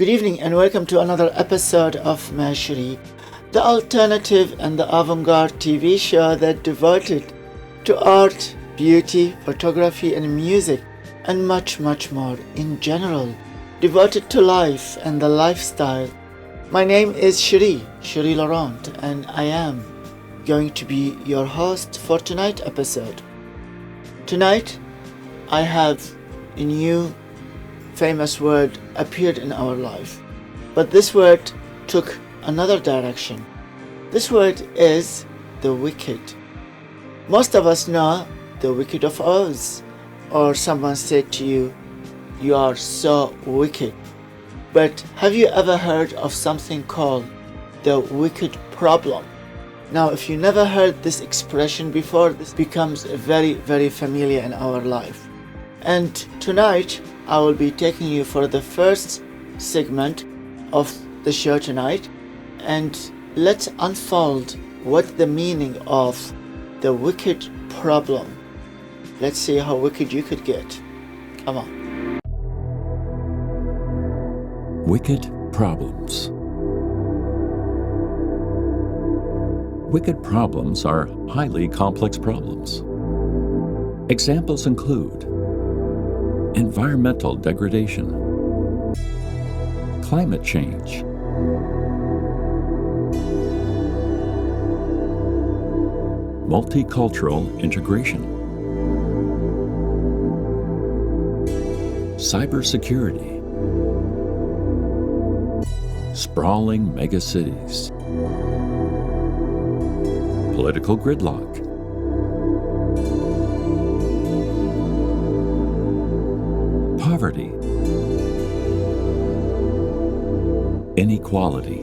Good evening and welcome to another episode of Cherie, the alternative and the avant-garde TV show that devoted to art, beauty, photography and music and much more in general, devoted to life and the lifestyle. My name is Cherie Laurent, and I am going to be your host for tonight's episode. Tonight, I have a new famous word appeared in our life, but this word took another direction. This word is the wicked. Most of us know the Wicked of Oz, or someone said to you, "You are so wicked." But have you ever heard of something called the wicked problem? Now, if you never heard this expression before, this becomes very familiar in our life. And tonight, I will be taking you for the first segment of the show tonight, and let's unfold what the meaning of the wicked problem. Let's see how wicked you could get. Come on. Wicked problems. Wicked problems are highly complex problems. Examples include environmental degradation, climate change, multicultural integration, cybersecurity, sprawling megacities, political gridlock, poverty, inequality,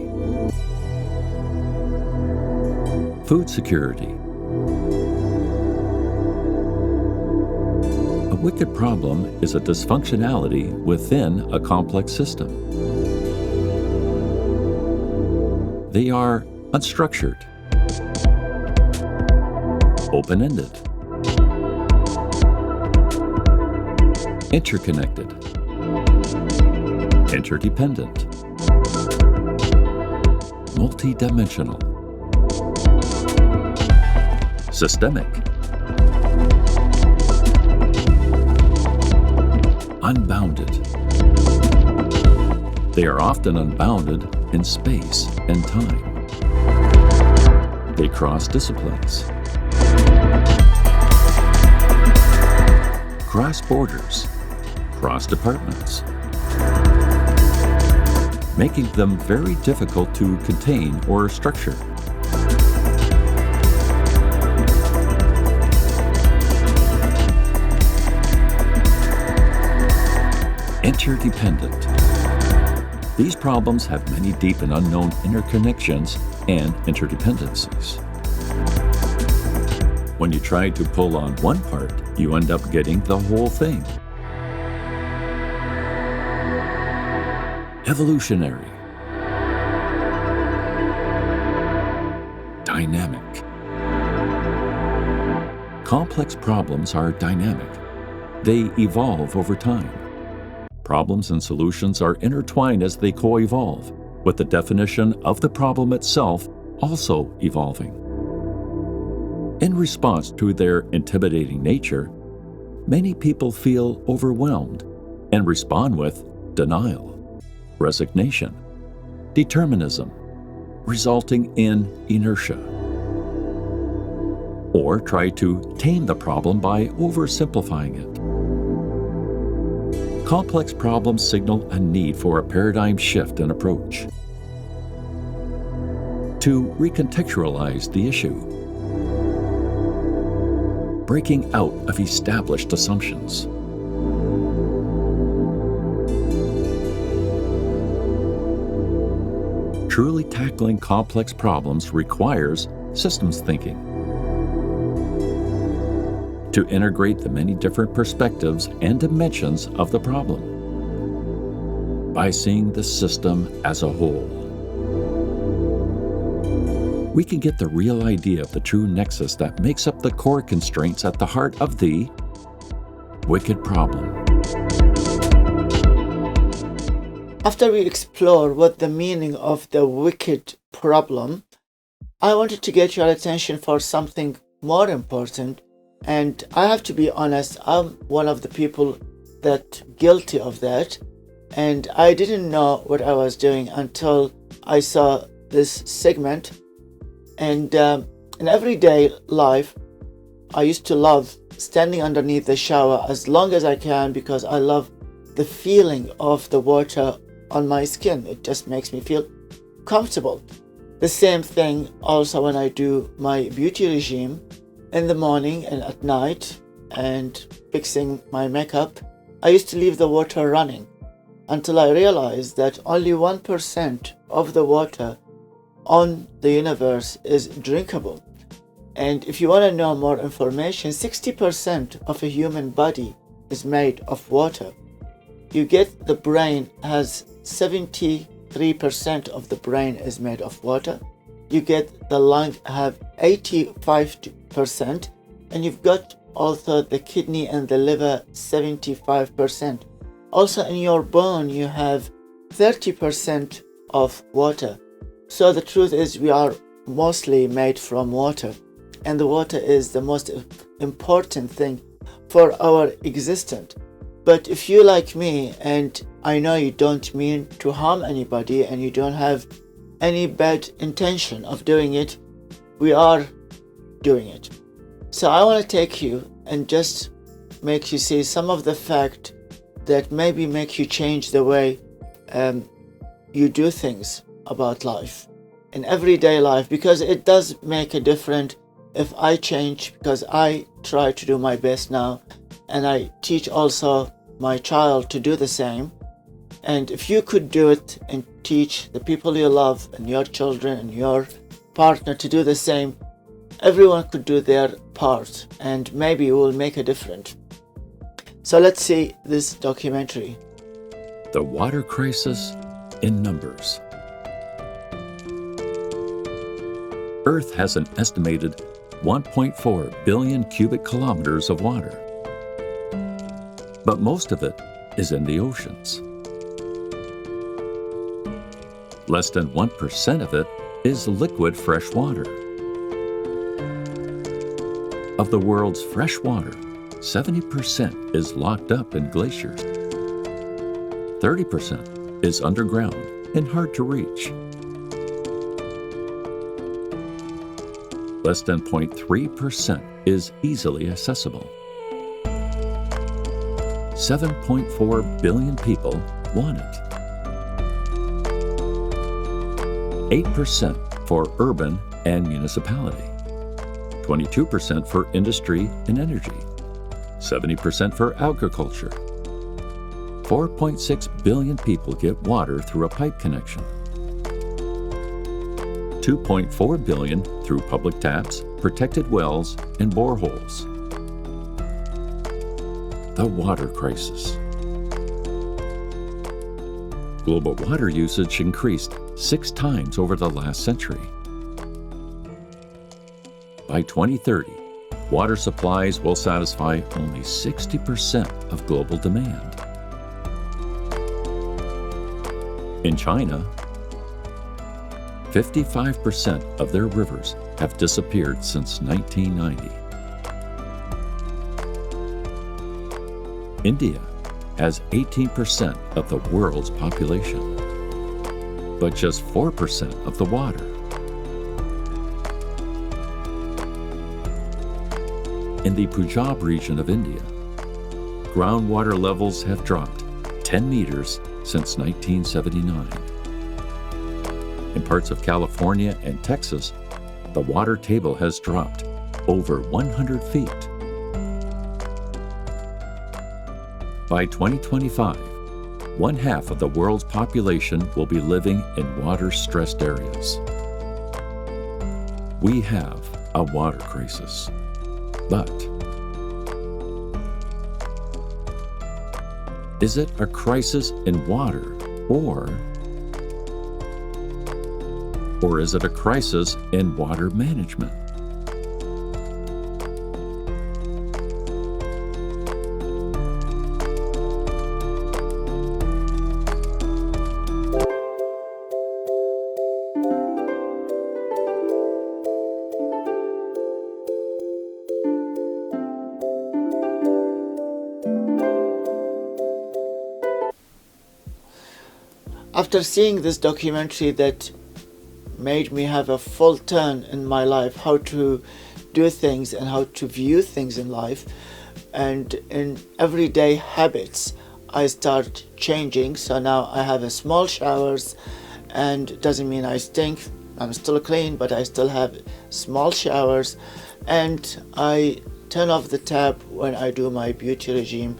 food security. A wicked problem is a dysfunctionality within a complex system. They are unstructured, open-ended, interconnected, interdependent, multidimensional, systemic, unbounded. They are often unbounded in space and time. They cross disciplines, cross borders, cross departments, making them very difficult to contain or structure. Interdependent. These problems have many deep and unknown interconnections and interdependencies. When you try to pull on one part, you end up getting the whole thing. Evolutionary. Dynamic. Complex problems are dynamic. They evolve over time. Problems and solutions are intertwined as they co-evolve, with the definition of the problem itself also evolving. In response to their intimidating nature, many people feel overwhelmed and respond with denial, resignation, determinism, resulting in inertia, or try to tame the problem by oversimplifying it. Complex problems signal a need for a paradigm shift in approach. To recontextualize the issue, breaking out of established assumptions. Truly tackling complex problems requires systems thinking. To integrate the many different perspectives and dimensions of the problem by seeing the system as a whole. We can get the real idea of the true nexus that makes up the core constraints at the heart of the wicked problem. After we explore what the meaning of the wicked problem, I wanted to get your attention for something more important. And I have to be honest, I'm one of the people that guilty of that. And I didn't know what I was doing until I saw this segment. And in everyday life, I used to love standing underneath the shower as long as I can because I love the feeling of the water on my skin. It just makes me feel comfortable. The same thing also when I do my beauty regime in the morning and at night and fixing my makeup. I used to leave the water running until I realized that only 1% of the water on the universe is drinkable. And if you want to know more information, 60% of a human body is made of water. You get the brain has 73% of the brain is made of water. You get the lung have 85%, and you've got also the kidney and the liver 75%. Also in your bone you have 30% of water. So the truth is we are mostly made from water, and the water is the most important thing for our existence. But if you like me, and I know you don't mean to harm anybody and you don't have any bad intention of doing it, we are doing it. So I want to take you and just make you see some of the fact that maybe make you change the way you do things about life in everyday life, because it does make a difference if I change, because I try to do my best now and I teach also my child to do the same. And if you could do it and teach the people you love and your children and your partner to do the same, everyone could do their part and maybe it will make a difference. So let's see this documentary. The Water Crisis in Numbers. Earth has an estimated 1.4 billion cubic kilometers of water, but most of it is in the oceans. Less than 1% of it is liquid fresh water. Of the world's fresh water, 70% is locked up in glaciers. 30% is underground and hard to reach. Less than 0.3% is easily accessible. 7.4 billion people want it. 8% for urban and municipality. 22% for industry and energy. 70% for agriculture. 4.6 billion people get water through a pipe connection. 2.4 billion through public taps, protected wells, and boreholes. The water crisis. Global water usage increased 6 times over the last century. By 2030, water supplies will satisfy only 60% of global demand. In China, 55% of their rivers have disappeared since 1990. India has 18% of the world's population, but just 4% of the water. In the Punjab region of India, groundwater levels have dropped 10 meters since 1979. In parts of California and Texas, the water table has dropped over 100 feet. By 2025, 1/2 of the world's population will be living in water-stressed areas. We have a water crisis, but is it a crisis in water, or is it a crisis in water management? after seeing this documentary that made me have a full turn in my life, how to do things and how to view things in life, and in everyday habits, I start changing. So now I have a small showers, and it doesn't mean I stink. I'm still clean, but I still have small showers, and I turn off the tap when I do my beauty regime.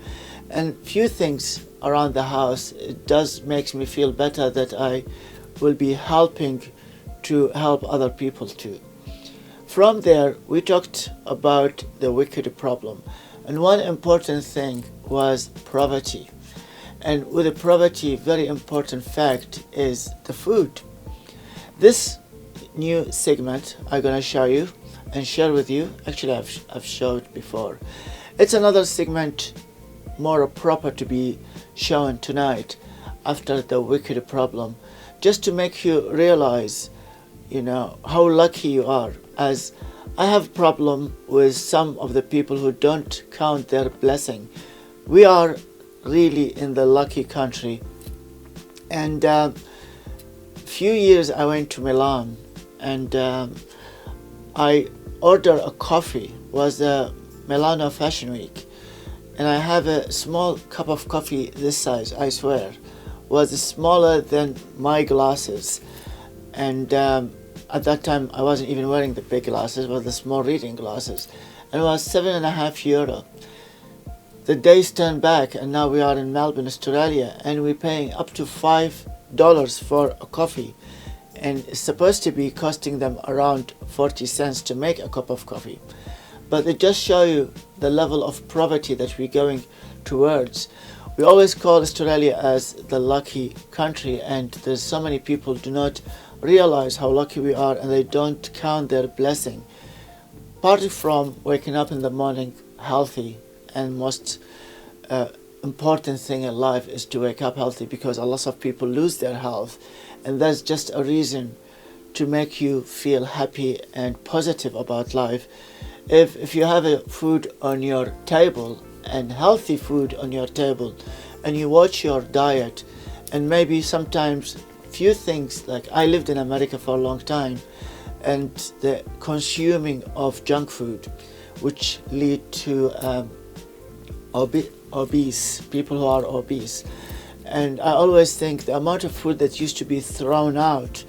And few things around the house, it does makes me feel better that I will be helping to help other people too. From there, we talked about the wicked problem, and one important thing was poverty. And with the poverty, very important fact is the food. This new segment I'm gonna show you and share with you. Actually, I've showed before. It's another segment more proper to be shown tonight after the wicked problem, just to make you realize, how lucky you are. As I have problem with some of the people who don't count their blessing. We are really in the lucky country. And few years I went to Milan, and I ordered a coffee. It was a Milano Fashion Week, and I have a small cup of coffee this size, I swear, was smaller than my glasses. And at that time I wasn't even wearing the big glasses, but the small reading glasses, and it was €7.50. The days turned back, and now we are in Melbourne, Australia, and we're paying up to $5 for a coffee, and it's supposed to be costing them around 40 cents to make a cup of coffee. But it just show you the level of poverty that we're going towards. We always call Australia as the lucky country, and there's so many people do not realize how lucky we are, and they don't count their blessing. Partly from waking up in the morning healthy, and most important thing in life is to wake up healthy, because a lot of people lose their health, and that's just a reason to make you feel happy and positive about life. If you have a food on your table, and healthy food on your table, and you watch your diet, and maybe sometimes few things, like I lived in America for a long time, and the consuming of junk food, which lead to obese people who are obese. And I always think the amount of food that used to be thrown out,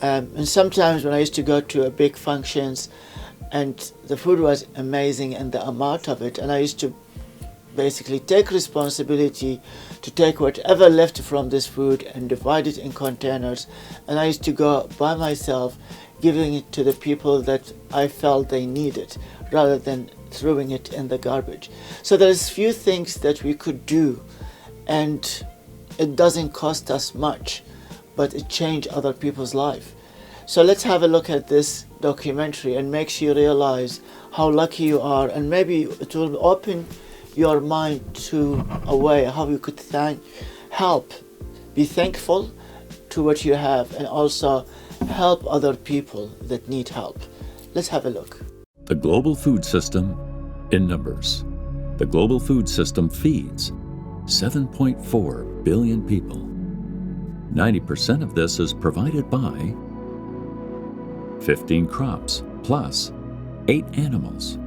and sometimes when I used to go to a big functions, and the food was amazing and the amount of it, and I used to basically take responsibility to take whatever left from this food and divide it in containers, and I used to go by myself giving it to the people that I felt they needed, rather than throwing it in the garbage. So there's few things that we could do, and it doesn't cost us much, but it changed other people's life. So let's have a look at this documentary, and makes you realize how lucky you are, and maybe it will open your mind to a way how you could be thankful to what you have, and also help other people that need help. Let's have a look. The global food system in numbers. The global food system feeds 7.4 billion people. 90% of this is provided by 15 crops plus 8 animals.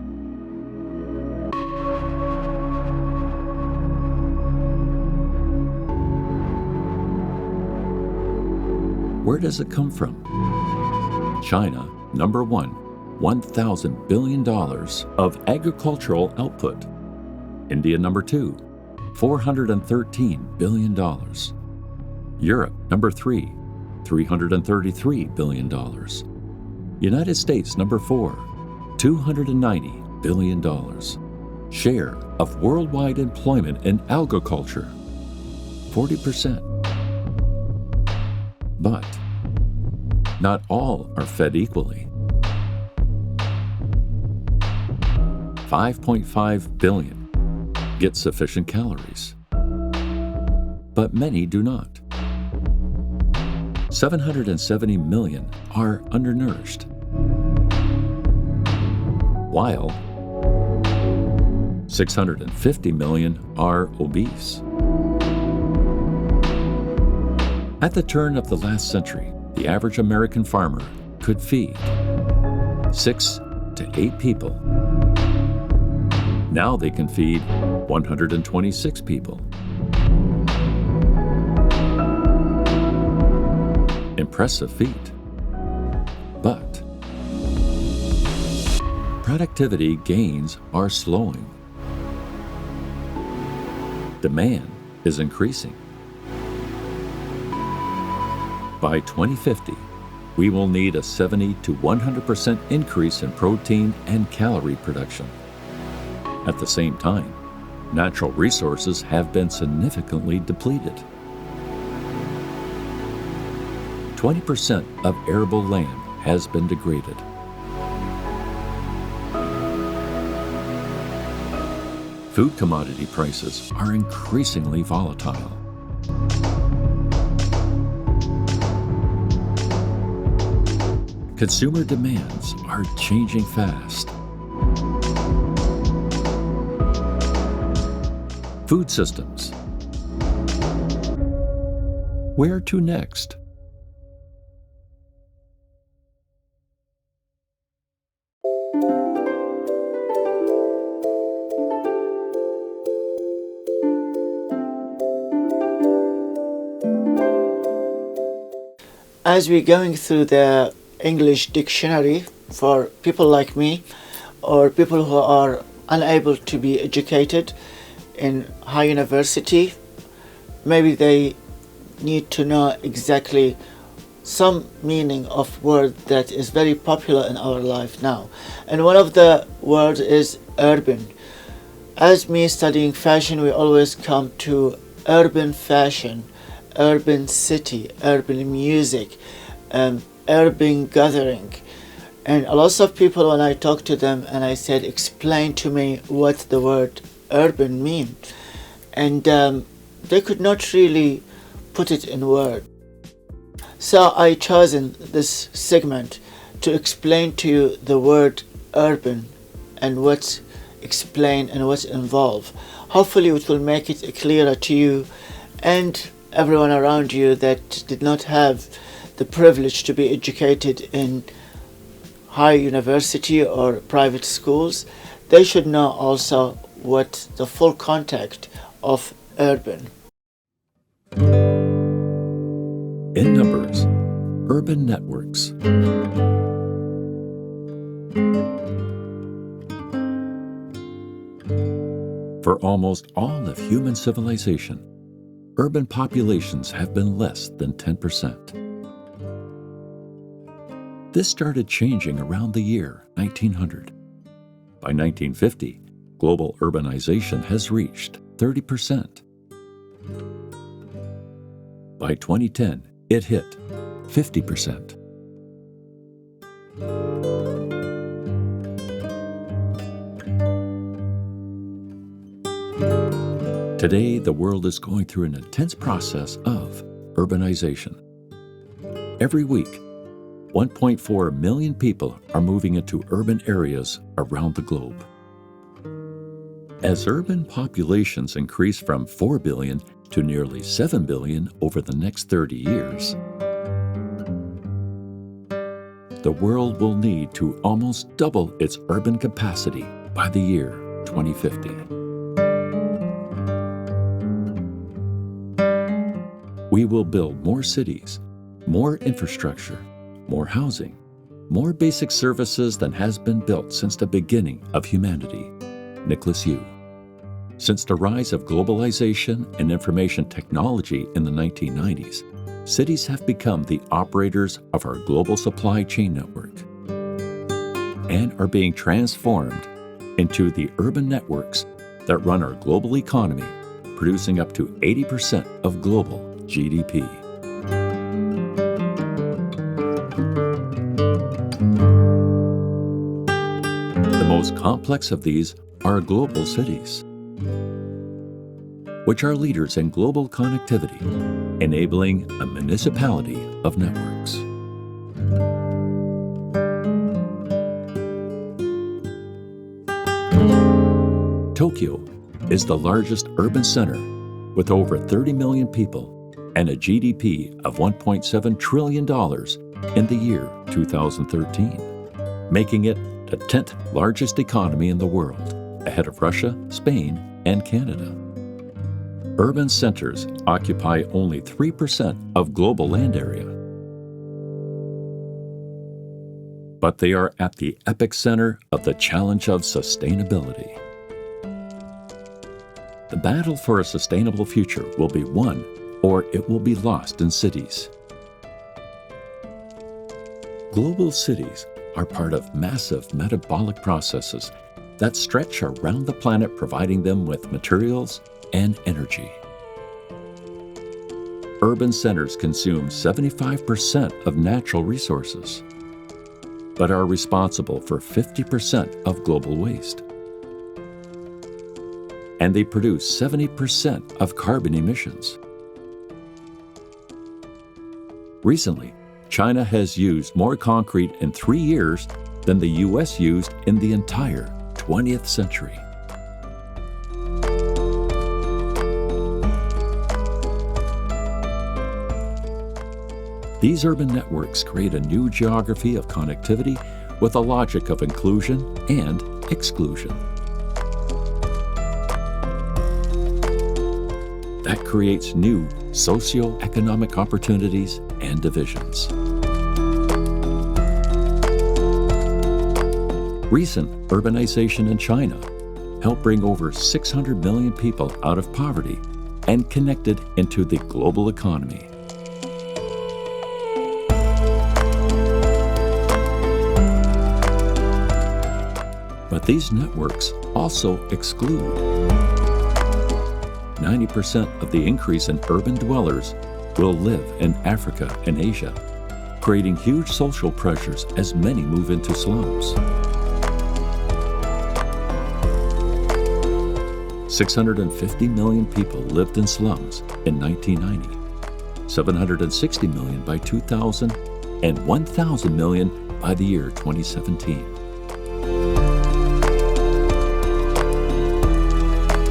Where does it come from? China, number one, $1,000 billion of agricultural output. India, number two, $413 billion. Europe, number three, $333 billion. United States, number four, $290 billion. Share of worldwide employment in agriculture, 40%. But not all are fed equally. 5.5 billion get sufficient calories, but many do not. 770 million are undernourished, while 650 million are obese. At the turn of the last century, the average American farmer could feed 6 to 8 people. Now they can feed 126 people. Impressive feat. But productivity gains are slowing. Demand is increasing. By 2050, we will need a 70 to 100% increase in protein and calorie production. At the same time, natural resources have been significantly depleted. 20% of arable land has been degraded. Food commodity prices are increasingly volatile. Consumer demands are changing fast. Food systems. Where to next? As we're going through the English dictionary for people like me or people who are unable to be educated in high university, maybe they need to know exactly some meaning of word that is very popular in our life now. And one of the words is urban. As me studying fashion, we always come to urban fashion, urban city, urban music, urban gathering. And a lot of people, when I talk to them and I said, explain to me what the word urban mean, and they could not really put it in words. So I chosen this segment to explain to you the word urban and what's explained and what's involved. Hopefully it will make it clearer to you and everyone around you that did not have the privilege to be educated in high university or private schools. They should know also what the full context of urban. In numbers, urban networks. For almost all of human civilization, urban populations have been less than 10%. This started changing around the year 1900. By 1950, global urbanization has reached 30%. By 2010, it hit 50%. Today, the world is going through an intense process of urbanization. Every week, 1.4 million people are moving into urban areas around the globe. As urban populations increase from 4 billion to nearly 7 billion over the next 30 years, the world will need to almost double its urban capacity by the year 2050. We will build more cities, more infrastructure, more housing, more basic services than has been built since the beginning of humanity. Nicholas Yu. Since the rise of globalization and information technology in the 1990s, cities have become the operators of our global supply chain network and are being transformed into the urban networks that run our global economy, producing up to 80% of global GDP. The most complex of these are global cities, which are leaders in global connectivity, enabling a municipality of networks. Tokyo is the largest urban center with over 30 million people and a GDP of $1.7 trillion in the year 2013, making it the 10th largest economy in the world, ahead of Russia, Spain, and Canada. Urban centers occupy only 3% of global land area, but they are at the epicenter of the challenge of sustainability. The battle for a sustainable future will be won, or it will be lost in cities. Global cities are part of massive metabolic processes that stretch around the planet, providing them with materials and energy. Urban centers consume 75% of natural resources, but are responsible for 50% of global waste. And they produce 70% of carbon emissions. Recently, China has used more concrete in 3 years than the US used in the entire 20th century. These urban networks create a new geography of connectivity with a logic of inclusion and exclusion. That creates new socio-economic opportunities and divisions. Recent urbanization in China helped bring over 600 million people out of poverty and connected into the global economy. But these networks also exclude. 90% of the increase in urban dwellers will live in Africa and Asia, creating huge social pressures as many move into slums. 650 million people lived in slums in 1990, 760 million by 2000, and 1,000 million by the year 2017.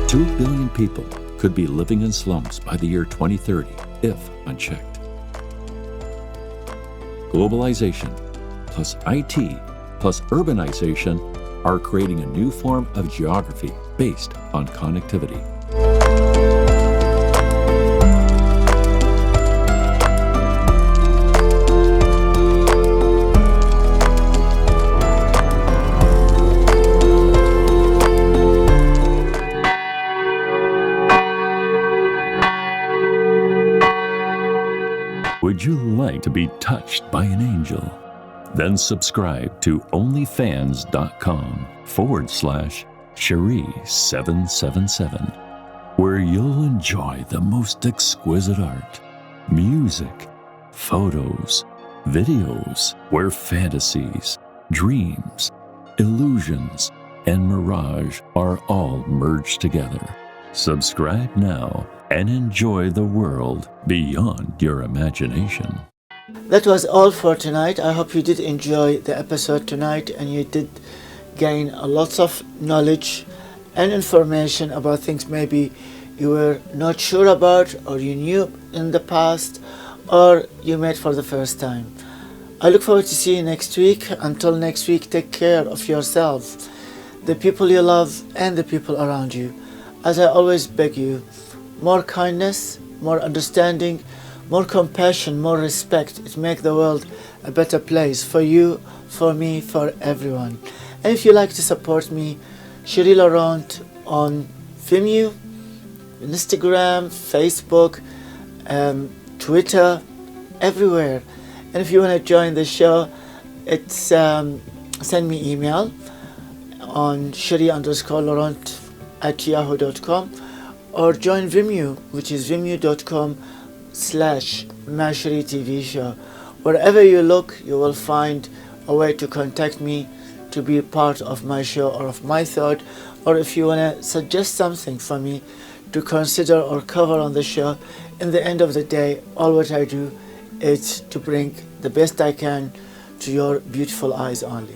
2 billion people could be living in slums by the year 2030 if unchecked. Globalization plus IT plus urbanization are creating a new form of geography based on connectivity. Would you like to be touched by an angel? Then subscribe to onlyfans.com/Cherie777, where you'll enjoy the most exquisite art, music, photos, videos, where fantasies, dreams, illusions, and mirage are all merged together. Subscribe now and enjoy the world beyond your imagination. That was all for tonight. I hope you did enjoy the episode tonight and you did gain a lot of knowledge and information about things maybe you were not sure about, or you knew in the past, or you met for the first time. I look forward to seeing you next week. Until next week, take care of yourself, the people you love, and the people around you. As I always beg you, more kindness, more understanding, more compassion, more respect. It makes the world a better place for you, for me, for everyone. And if you like to support me, Cherie Laurent on Vimeo, Instagram, Facebook, Twitter, everywhere. And if you want to join the show, it's send me email on cherie_Laurent@yahoo.com, or join Vimeo, which is vimeo.com/Ma Cherie TV show. Wherever you look, you will find a way to contact me to be part of my show or of my thought, or if you want to suggest something for me to consider or cover on the show. In the end of the day, all what I do is to bring the best I can to your beautiful eyes only.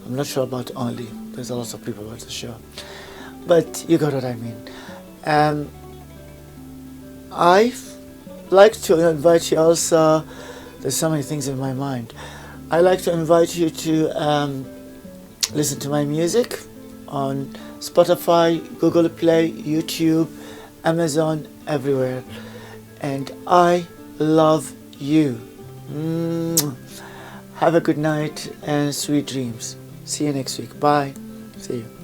I'm not sure about only. There's a lot of people watch the show, but you got what I mean. I like to invite you also, there's so many things in my mind. I like to invite you to listen to my music on Spotify, Google Play, YouTube, Amazon, everywhere. And I love you. Have a good night and sweet dreams. See you next week. Bye. See you.